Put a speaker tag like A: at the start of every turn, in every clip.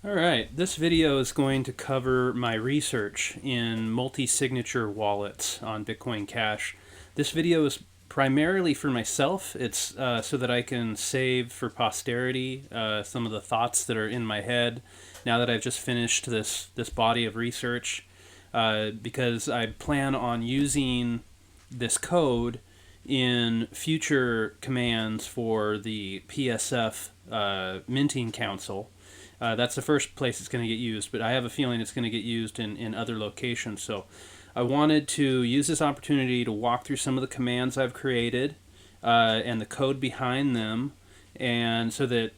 A: All right, this video is going to cover my research in multi-signature wallets on Bitcoin Cash. This video is primarily for myself. It's so that I can save for posterity some of the thoughts that are in my head now that I've just finished this body of research, because I plan on using this code in future commands for the PSF minting council. That's the first place it's going to get used, but I have a feeling it's going to get used in other locations. So I wanted to use this opportunity to walk through some of the commands I've created and the code behind them, and so that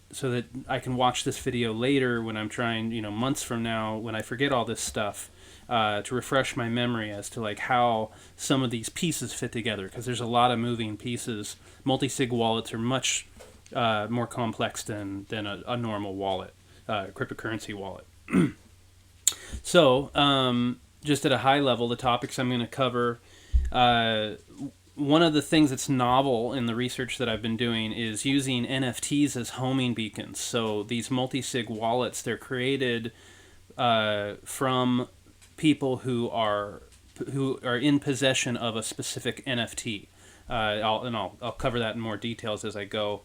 A: I can watch this video later when I'm trying, months from now, when I forget all this stuff, to refresh my memory as to like how some of these pieces fit together, because there's a lot of moving pieces. Multisig wallets are much more complex than a normal wallet. Cryptocurrency wallet. So, just at a high level, the topics I'm going to cover, one of the things that's novel in the research that I've been doing is using NFTs as homing beacons. So these multisig wallets, they're created from people who are in possession of a specific NFT. I'll cover that in more details as I go.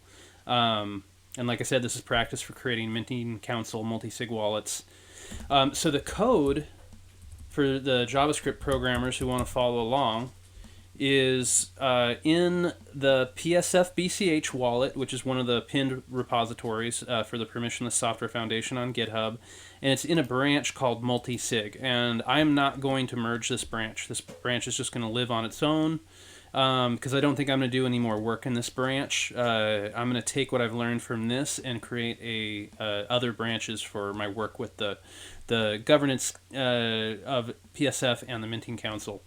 A: And like I said, this is practice for creating minting council multisig wallets. So the code for the JavaScript programmers who want to follow along is in the psf-bch-wallet, which is one of the pinned repositories for the Permissionless Software Foundation on GitHub. And it's in a branch called multisig. And I'm not going to merge this branch. This branch is just going to live on its own, because I don't think I'm going to do any more work in this branch. I'm going to take what I've learned from this and create other branches for my work with the governance of PSF and the Minting Council.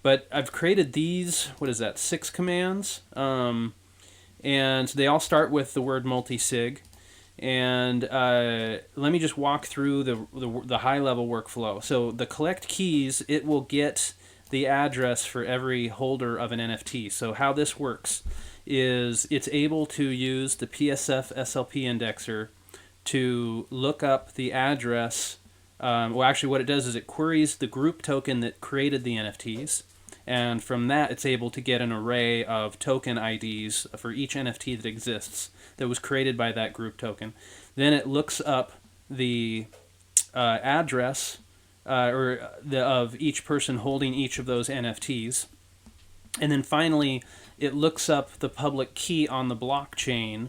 A: But I've created these, 6 commands, and they all start with the word multisig. And let me just walk through the high-level workflow. So the collect keys, it will get the address for every holder of an NFT. So how this works is it's able to use the PSF SLP indexer to look up the address. Actually what it does is it queries the group token that created the NFTs, and from that it's able to get an array of token IDs for each NFT that exists that was created by that group token. Then it looks up the address of each person holding each of those NFTs. And then finally, it looks up the public key on the blockchain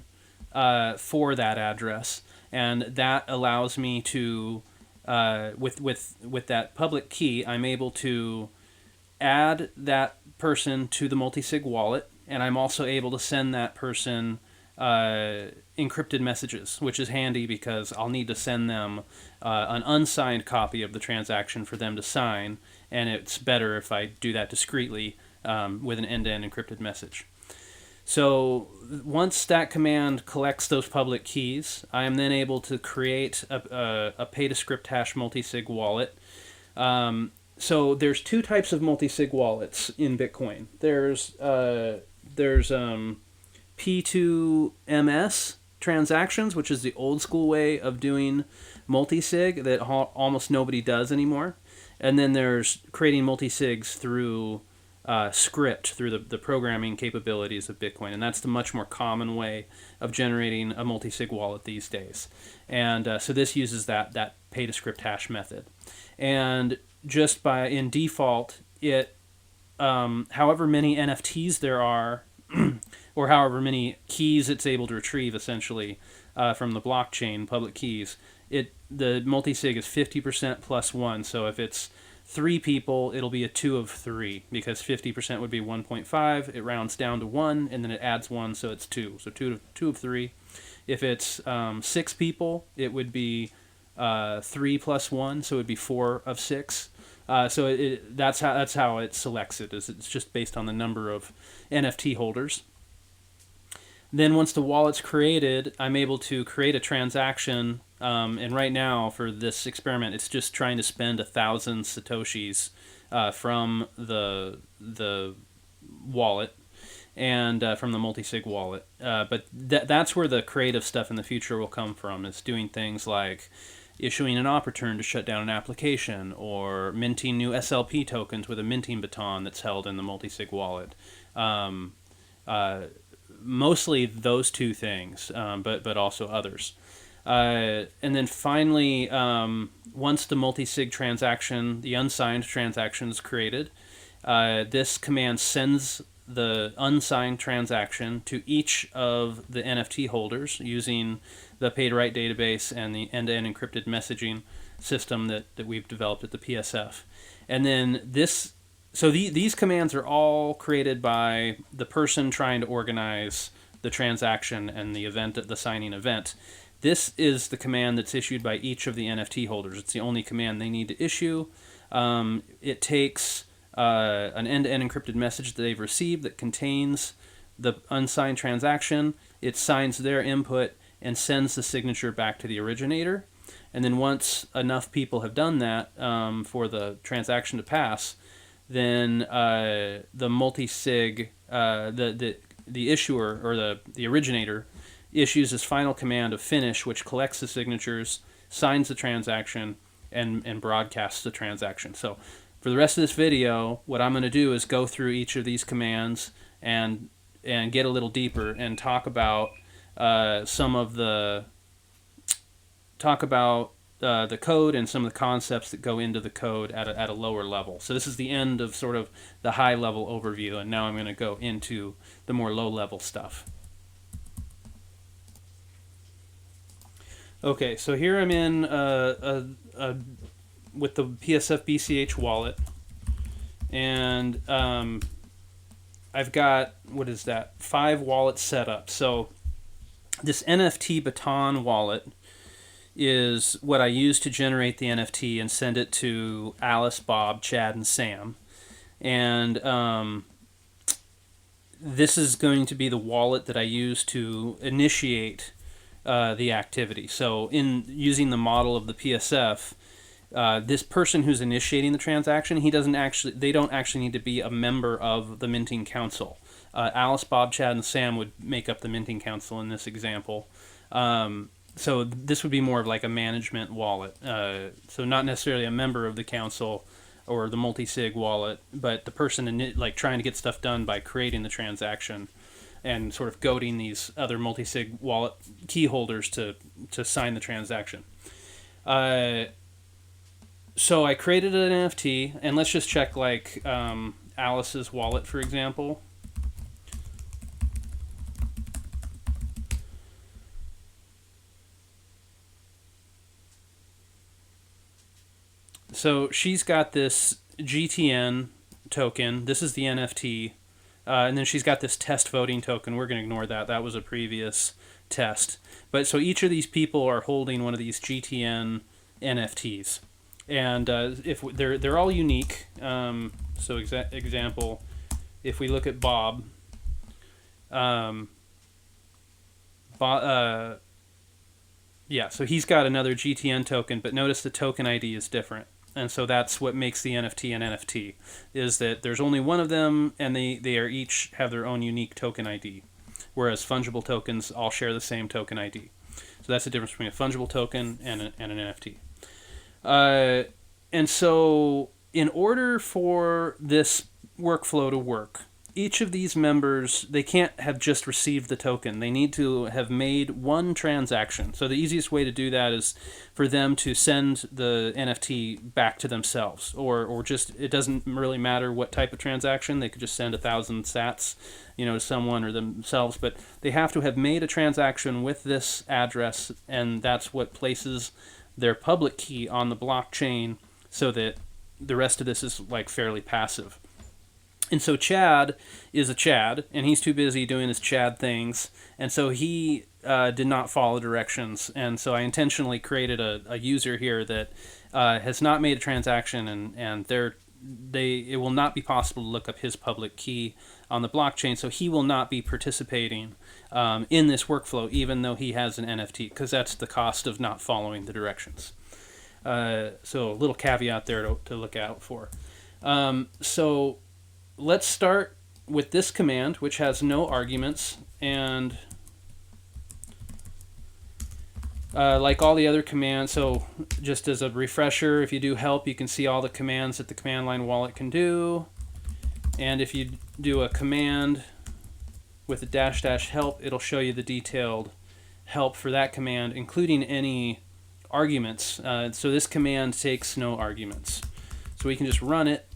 A: for that address. And that allows me to, with that public key, I'm able to add that person to the multisig wallet. And I'm also able to send that person encrypted messages, which is handy because I'll need to send them an unsigned copy of the transaction for them to sign, and it's better if I do that discreetly with an end-to-end encrypted message. So once that command collects those public keys, I am then able to create a pay-to-script hash multisig wallet. So there's 2 types of multisig wallets in Bitcoin. There's P2MS transactions, which is the old school way of doing multisig that almost nobody does anymore. And then there's creating multisigs through script, through the programming capabilities of Bitcoin. And that's the much more common way of generating a multisig wallet these days. And so this uses that pay-to-script hash method. And just in default, it however many NFTs there are, or however many keys it's able to retrieve, essentially, from the blockchain, public keys, the multisig is 50% plus 1. So if it's 3 people, it'll be a 2 of 3, because 50% would be 1.5. It rounds down to 1, and then it adds 1, so it's 2. So 2 of 3. If it's 6 people, it would be 3 plus 1, so it would be 4 of 6. So that's how it selects it. It's just based on the number of NFT holders. Then once the wallet's created, I'm able to create a transaction, and right now for this experiment, it's just trying to spend 1,000 Satoshis from the wallet and from the multisig wallet. But that's where the creative stuff in the future will come from. It's doing things like issuing an op return to shut down an application, or minting new SLP tokens with a minting baton that's held in the multisig wallet. Mostly those two things, but also others. And then finally, once the multisig transaction, the unsigned transaction is created, this command sends the unsigned transaction to each of the NFT holders using the pay-to-write database and the end-to-end encrypted messaging system that we've developed at the PSF. And then these commands are all created by the person trying to organize the transaction and the signing event. This is the command that's issued by each of the NFT holders. It's the only command they need to issue. It takes an end-to-end encrypted message that they've received that contains the unsigned transaction. It signs their input and sends the signature back to the originator. And then once enough people have done that for the transaction to pass, then the multisig, the issuer or the originator issues his final command of finish, which collects the signatures, signs the transaction, and broadcasts the transaction. So for the rest of this video, what I'm going to do is go through each of these commands and get a little deeper and talk about the code and some of the concepts that go into the code at a lower level. So this is the end of sort of the high level overview, and now I'm going to go into the more low level stuff. Okay, so here I'm in with the psf-bch-wallet, and I've got, 5 wallets set up. So this NFT baton wallet is what I use to generate the NFT and send it to Alice, Bob, Chad, and Sam. And this is going to be the wallet that I use to initiate the activity. So in using the model of the PSF, this person who's initiating the transaction, they don't actually need to be a member of the minting council. Alice, Bob, Chad, and Sam would make up the minting council in this example. So this would be more of like a management wallet. So not necessarily a member of the council or the multisig wallet, but the person trying to get stuff done by creating the transaction and sort of goading these other multisig wallet key holders to sign the transaction. So I created an NFT, and let's just check Alice's wallet, for example. So she's got this GTN token. This is the NFT. And then she's got this test voting token. We're going to ignore that. That was a previous test. But so each of these people are holding one of these GTN NFTs. And if they're all unique. So example, if we look at Bob, yeah, so he's got another GTN token, but notice the token ID is different. And so that's what makes the NFT an NFT, is that there's only one of them, and they are each have their own unique token ID, whereas fungible tokens all share the same token ID. So that's the difference between a fungible token and an NFT. And so in order for this workflow to work, each of these members, they can't have just received the token. They need to have made one transaction. So the easiest way to do that is for them to send the NFT back to themselves, or just, it doesn't really matter what type of transaction. They could just send 1,000 sats, to someone or themselves, but they have to have made a transaction with this address, and that's what places their public key on the blockchain, so that the rest of this is fairly passive. And so Chad is a Chad, and he's too busy doing his Chad things, and so he did not follow directions. And so I intentionally created a user here that has not made a transaction, and it will not be possible to look up his public key on the blockchain, so he will not be participating in this workflow, even though he has an NFT, because that's the cost of not following the directions. So a little caveat there to look out for. So let's start with this command, which has no arguments, and like all the other commands, so just as a refresher, if you do help, you can see all the commands that the command line wallet can do. And if you do a command with a -- help, it'll show you the detailed help for that command, including any arguments. So this command takes no arguments. So we can just run it.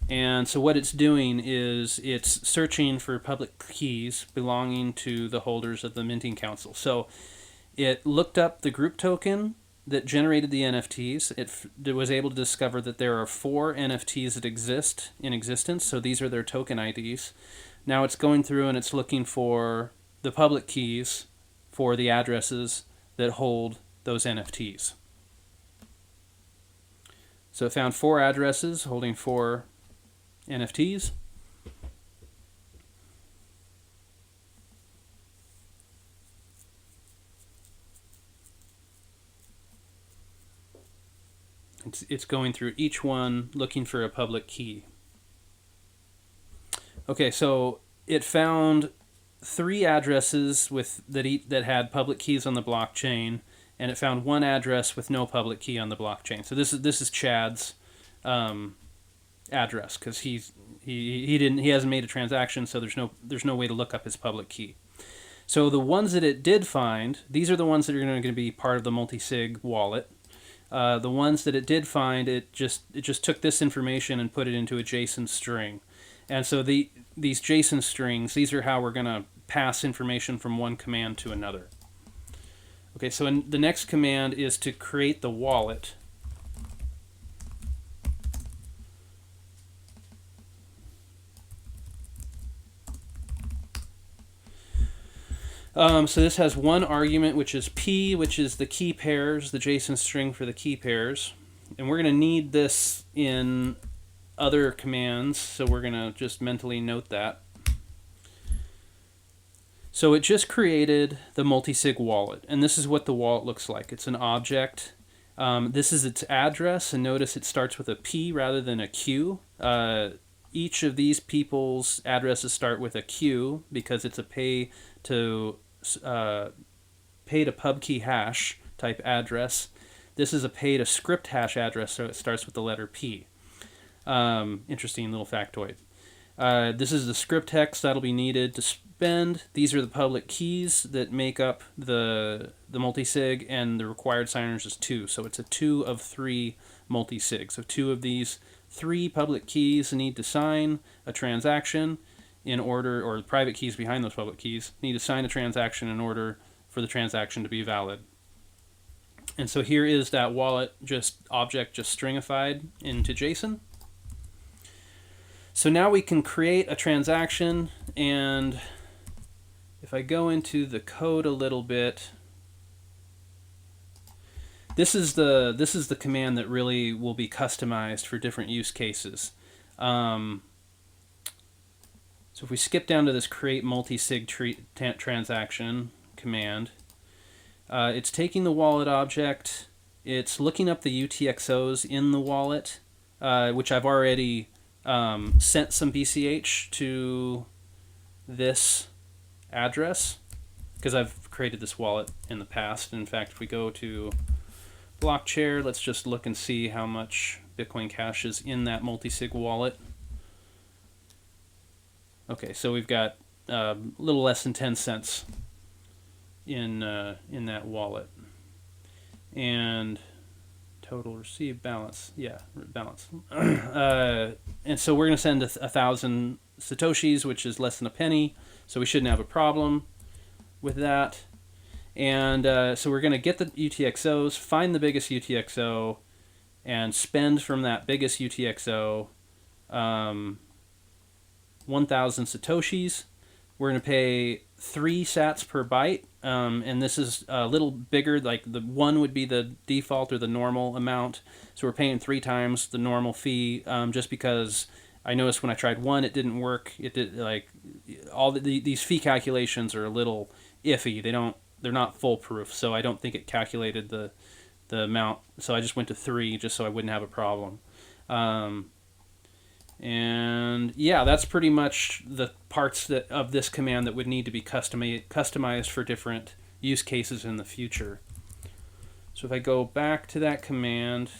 A: And so what it's doing is it's searching for public keys belonging to the holders of the minting council. So it looked up the group token that generated the NFTs. It was able to discover that there are 4 NFTs that exist in existence. So these are their token IDs. Now it's going through and it's looking for the public keys for the addresses that hold those NFTs. So it found 4 addresses holding 4 NFTs. It's going through each one looking for a public key. Okay, so it found 3 addresses that had public keys on the blockchain, and it found 1 address with no public key on the blockchain. So this is Chad's address, because he hasn't made a transaction, so there's no way to look up his public key. So the ones that it did find, these are the ones that are going to be part of the multisig wallet. The ones that it did find, it just took this information and put it into a JSON string. And so these JSON strings, these are how we're going to pass information from one command to another. Okay, so the next command is to create the wallet. So this has 1 argument, which is P, which is the key pairs, the JSON string for the key pairs. And we're going to need this in other commands, so we're going to just mentally note that. So it just created the multisig wallet, and this is what the wallet looks like. It's an object. This is its address, and notice it starts with a P rather than a Q. Each of these people's addresses start with a Q because it's a pay to pub key hash type address. This is a pay to script hash address, so it starts with the letter P. Interesting little factoid. This is the script hex that'll be needed to spend. These are the public keys that make up the multisig, and the required signers is 2. So it's a 2 of 3 multisig. So 2 of these 3 public keys need to sign a transaction in order, or the private keys behind those public keys need to sign a transaction in order for the transaction to be valid. And so here is that wallet object just stringified into JSON. So now we can create a transaction, and if I go into the code a little bit, this is the command that really will be customized for different use cases. So if we skip down to this create multisig transaction command, it's taking the wallet object, it's looking up the UTXOs in the wallet, which I've already sent some BCH to this address because I've created this wallet in the past. In fact, if we go to Blockchair, let's just look and see how much Bitcoin Cash is in that multisig wallet. Okay, so we've got a little less than 10 cents in that wallet. And total received balance, balance. And so we're going to send 1,000 Satoshis, which is less than a penny, so we shouldn't have a problem with that. And so we're going to get the UTXOs, find the biggest UTXO, and spend from that biggest UTXO 1,000 Satoshis. We're going to pay 3 sats per byte, and this is a little bigger, like the 1 would be the default or the normal amount, so we're paying 3 times the normal fee, just because I noticed when I tried 1 it didn't work. It did, like, all these fee calculations are a little iffy. They're not foolproof, so I don't think it calculated the amount, so I just went to 3 just so I wouldn't have a problem. And yeah, that's pretty much the parts of this command that would need to be customized for different use cases in the future. So if I go back to that command,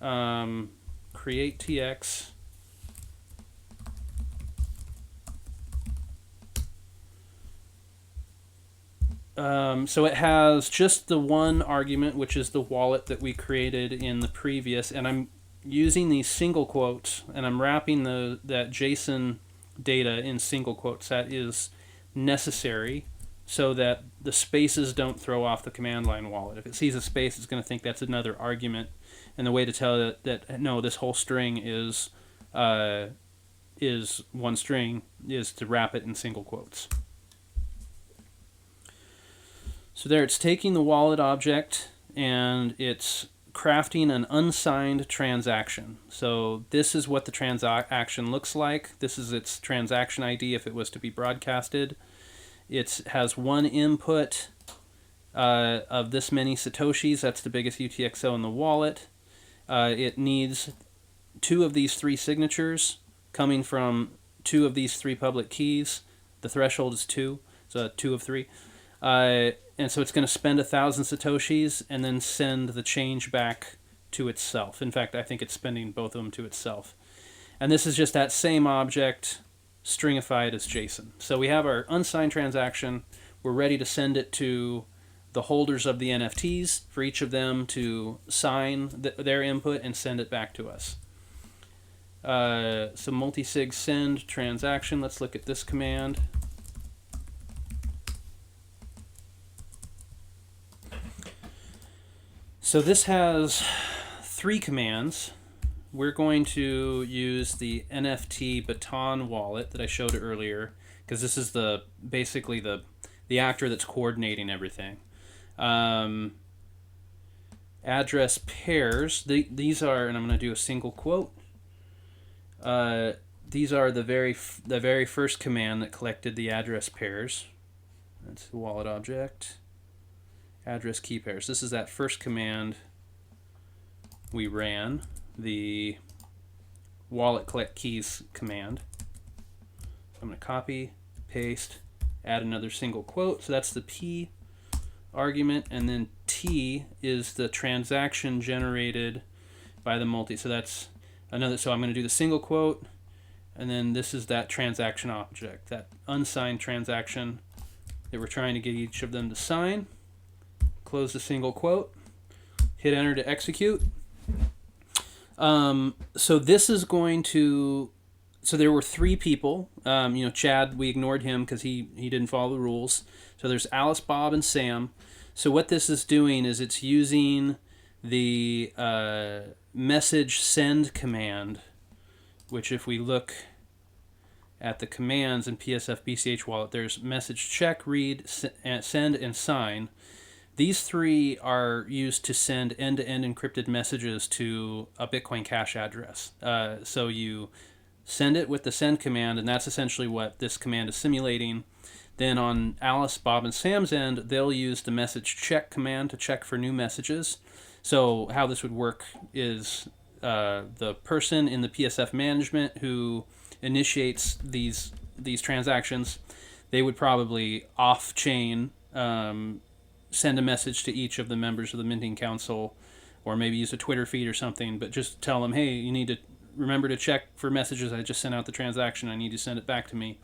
A: create tx, so it has just the one argument, which is the wallet that we created in the previous, and I'm using these single quotes, and I'm wrapping that JSON data in single quotes. That is necessary so that the spaces don't throw off the command line wallet. If it sees a space, it's going to think that's another argument, and the way to tell it that no, this whole string is one string is to wrap it in single quotes. So there it's taking the wallet object and it's crafting an unsigned transaction. So this is what the transaction looks like. This is its transaction ID if it was to be broadcasted. It has one input of this many Satoshis. That's the biggest UTXO in the wallet. It needs 2 of these 3 signatures coming from 2 of these 3 public keys. The threshold is 2, so 2 of 3. And so it's going to spend 1,000 Satoshis and then send the change back to itself. In fact, I think it's spending both of them to itself. And this is just that same object stringified as JSON. So we have our unsigned transaction. We're ready to send it to the holders of the NFTs for each of them to sign their input and send it back to us. So multisig send transaction. Let's look at this command. So this has 3 commands. We're going to use the NFT baton wallet that I showed earlier, because this is basically the actor that's coordinating everything. Address pairs. These are, and I'm going to do a single quote. These are the very first command that collected the address pairs. That's the wallet object. Address key pairs. This is that first command we ran, the wallet collect keys command. I'm going to copy, paste, add another single quote. So that's the P argument, and then T is the transaction generated by the multi. So that's another. So I'm going to do the single quote, and then this is that transaction object, that unsigned transaction that we're trying to get each of them to sign. Close the single quote, hit enter to execute. So this is going to, so there were 3 people. Chad, we ignored him because he didn't follow the rules. So there's Alice, Bob, and Sam. So what this is doing is it's using the message send command, which if we look at the commands in psf-bch-wallet, there's message check, read, send, and sign. These 3 are used to send end-to-end encrypted messages to a Bitcoin Cash address. So you send it with the send command, and that's essentially what this command is simulating. Then on Alice, Bob, and Sam's end, they'll use the message check command to check for new messages. So how this would work is the person in the PSF management who initiates these transactions, they would probably off-chain send a message to each of the members of the minting council, or maybe use a Twitter feed or something, but just tell them, hey, you need to remember to check for messages. I just sent out the transaction. I need to send it back to me.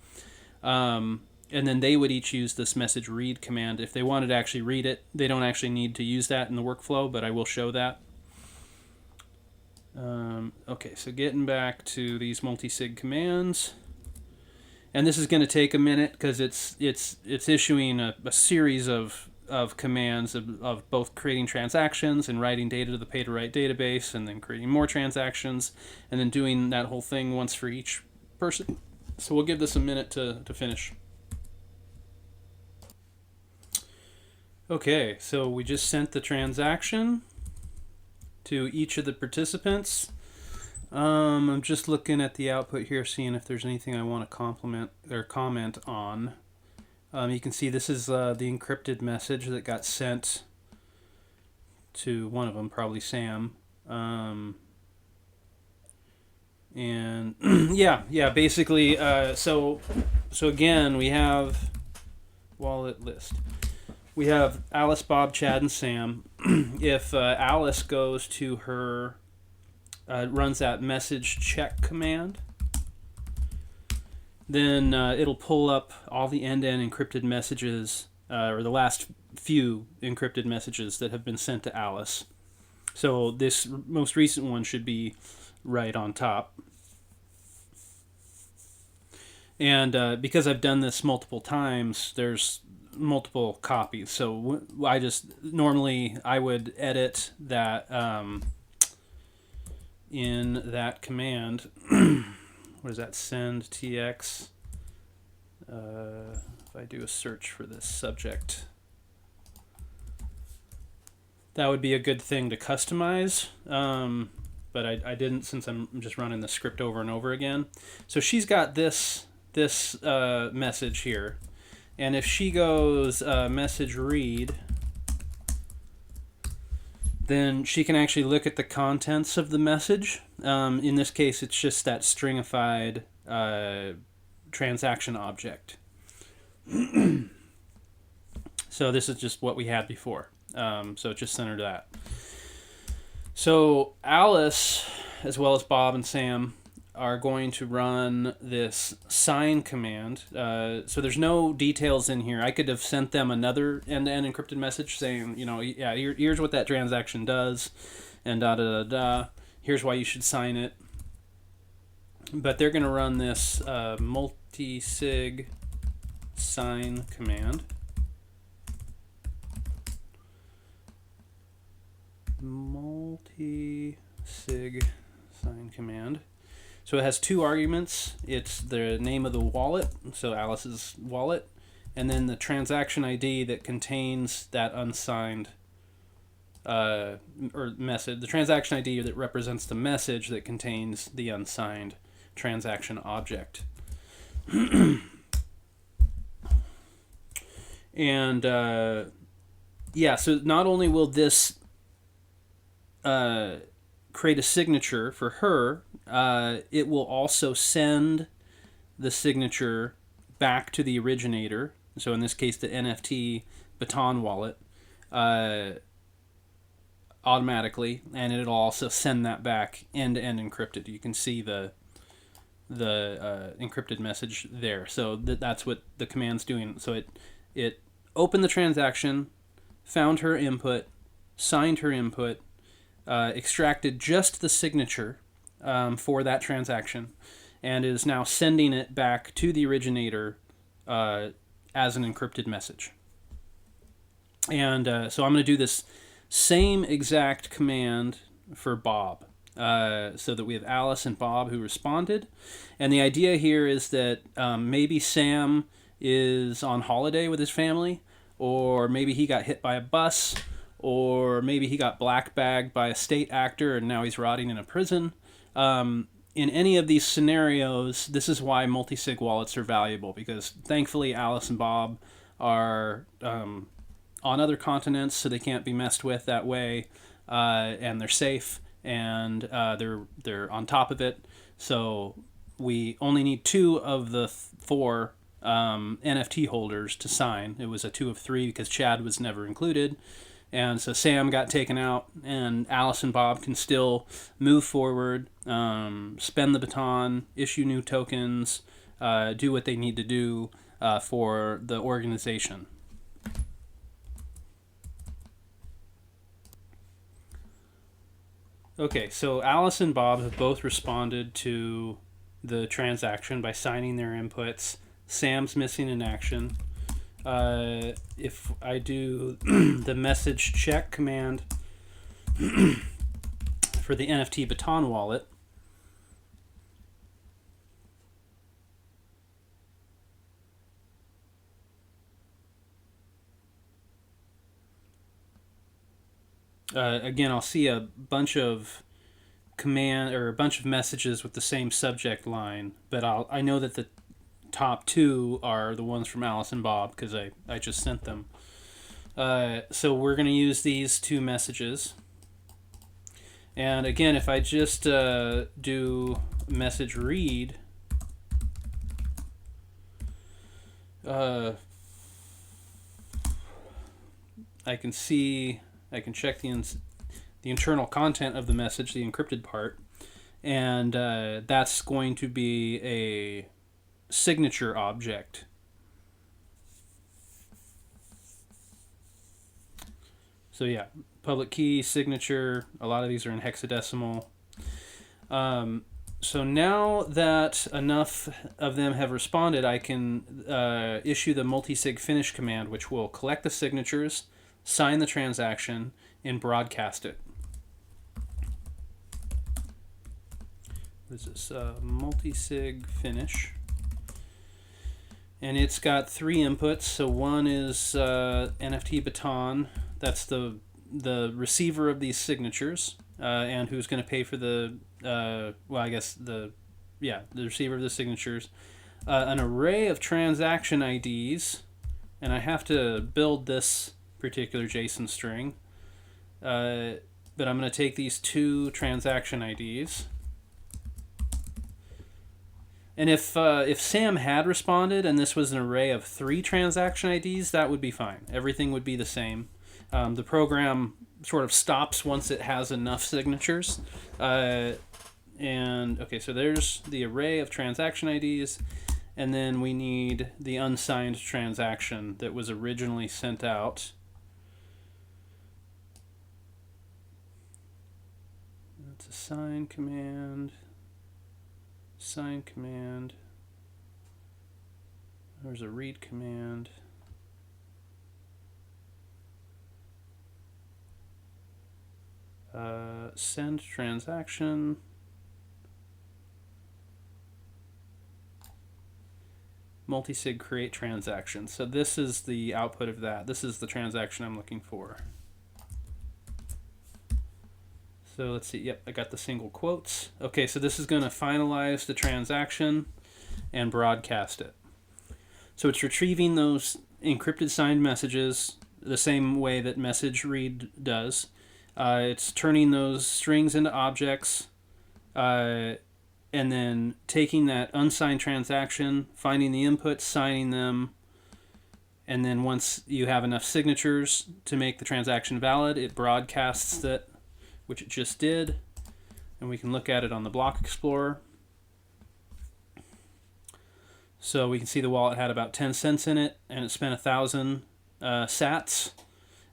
A: And then they would each use this message read command. If they wanted to actually read it, they don't actually need to use that in the workflow, but I will show that. Okay, so getting back to these multisig commands. And this is going to take a minute because it's issuing a series of commands of both creating transactions and writing data to the pay-to-write database, and then creating more transactions, and then doing that whole thing once for each person. So we'll give this a minute to finish. Okay, so we just sent the transaction to each of the participants. I'm just looking at the output here, seeing if there's anything I want to compliment or comment on. You can see this is the encrypted message that got sent to one of them, probably Sam. And yeah, basically, so again, we have wallet list. We have Alice, Bob, Chad, and Sam. if Alice goes to her, runs that message check command, then it'll pull up all the end-to-end encrypted messages, or the last few encrypted messages that have been sent to Alice. So this most recent one should be right on top. And because I've done this multiple times, there's multiple copies. So I would edit that in that command. What is that? Send tx. If I do a search for this subject, that would be a good thing to customize. But I didn't, since I'm just running the script over and over again. So she's got this message here, and if she goes message read, then she can actually look at the contents of the message. In this case, it's just that stringified transaction object. So this is just what we had before. So it just centered that. So Alice, as well as Bob and Sam, are going to run this sign command. So there's no details in here. I could have sent them another end-to-end encrypted message saying, yeah, here's what that transaction does, and da-da-da-da. Here's why you should sign it. But they're going to run this multisig sign command. Multisig sign command. So it has two arguments. It's the name of the wallet, so Alice's wallet, and then the transaction ID that contains that unsigned or message. The transaction ID that represents the message that contains the unsigned transaction object. And yeah, so not only will this create a signature for her, it will also send the signature back to the originator. So in this case, the NFT Baton wallet, automatically, and it'll also send that back end-to-end encrypted. You can see the encrypted message there. So that's what the command's doing. So it opened the transaction, found her input, signed her input, extracted just the signature for that transaction, and is now sending it back to the originator as an encrypted message. And so I'm going to do this same exact command for Bob, so that we have Alice and Bob who responded. And the idea here is that maybe Sam is on holiday with his family, or maybe he got hit by a bus, or maybe he got black-bagged by a state actor and now he's rotting in a prison. In any of these scenarios, this is why multisig wallets are valuable, because thankfully Alice and Bob are on other continents, so they can't be messed with that way, and they're safe, and they're on top of it. So we only need 2 of the 4 NFT holders to sign. It was a 2 of 3 because Chad was never included. And so Sam got taken out, and Alice and Bob can still move forward, spend the baton, issue new tokens, do what they need to do for the organization. Okay, so Alice and Bob have both responded to the transaction by signing their inputs. Sam's missing in action. If I do the message check command for the NFT Baton wallet, again, I'll see a bunch of messages with the same subject line, but I know that the top 2 are the ones from Alice and Bob because I just sent them. So we're going to use these 2 messages. And again, if I just do message read, I can see I can check the internal content of the message, the encrypted part, and that's going to be a signature object. So yeah, public key, signature, a lot of these are in hexadecimal. So now that enough of them have responded, I can issue the multisig finish command, which will collect the signatures, sign the transaction, and broadcast it. This is multisig finish. And it's got 3 inputs. So one is NFT baton. That's the receiver of these signatures, and who's going to pay for the the receiver of the signatures. An array of transaction IDs, and I have to build this particular JSON string. But I'm going to take these 2 transaction IDs. And if Sam had responded and this was an array of 3 transaction IDs, that would be fine. Everything would be the same. The program sort of stops once it has enough signatures. So there's the array of transaction IDs, and then we need the unsigned transaction that was originally sent out. That's a sign command. Sign command. There's a read command. Send transaction. Multisig create transaction. So this is the output of that. This is the transaction I'm looking for. So let's see. Yep, I got the single quotes. Okay, so this is going to finalize the transaction and broadcast it. So it's retrieving those encrypted signed messages the same way that message read does. It's turning those strings into objects, and then taking that unsigned transaction, finding the inputs, signing them, and then once you have enough signatures to make the transaction valid, it broadcasts it, which it just did, and we can look at it on the Block Explorer. So we can see the wallet had about 10 cents in it, and it spent 1,000 sats,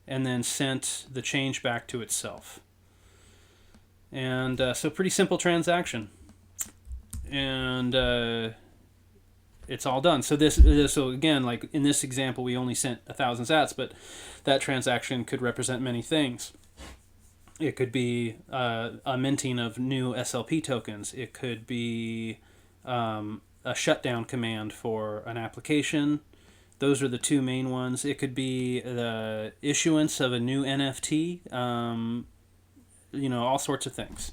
A: and then sent the change back to itself. And so pretty simple transaction. And it's all done. So so again, like in this example, we only sent 1,000 sats, but that transaction could represent many things. It could be a minting of new SLP tokens. It could be a shutdown command for an application. Those are the 2 main ones. It could be the issuance of a new NFT, all sorts of things.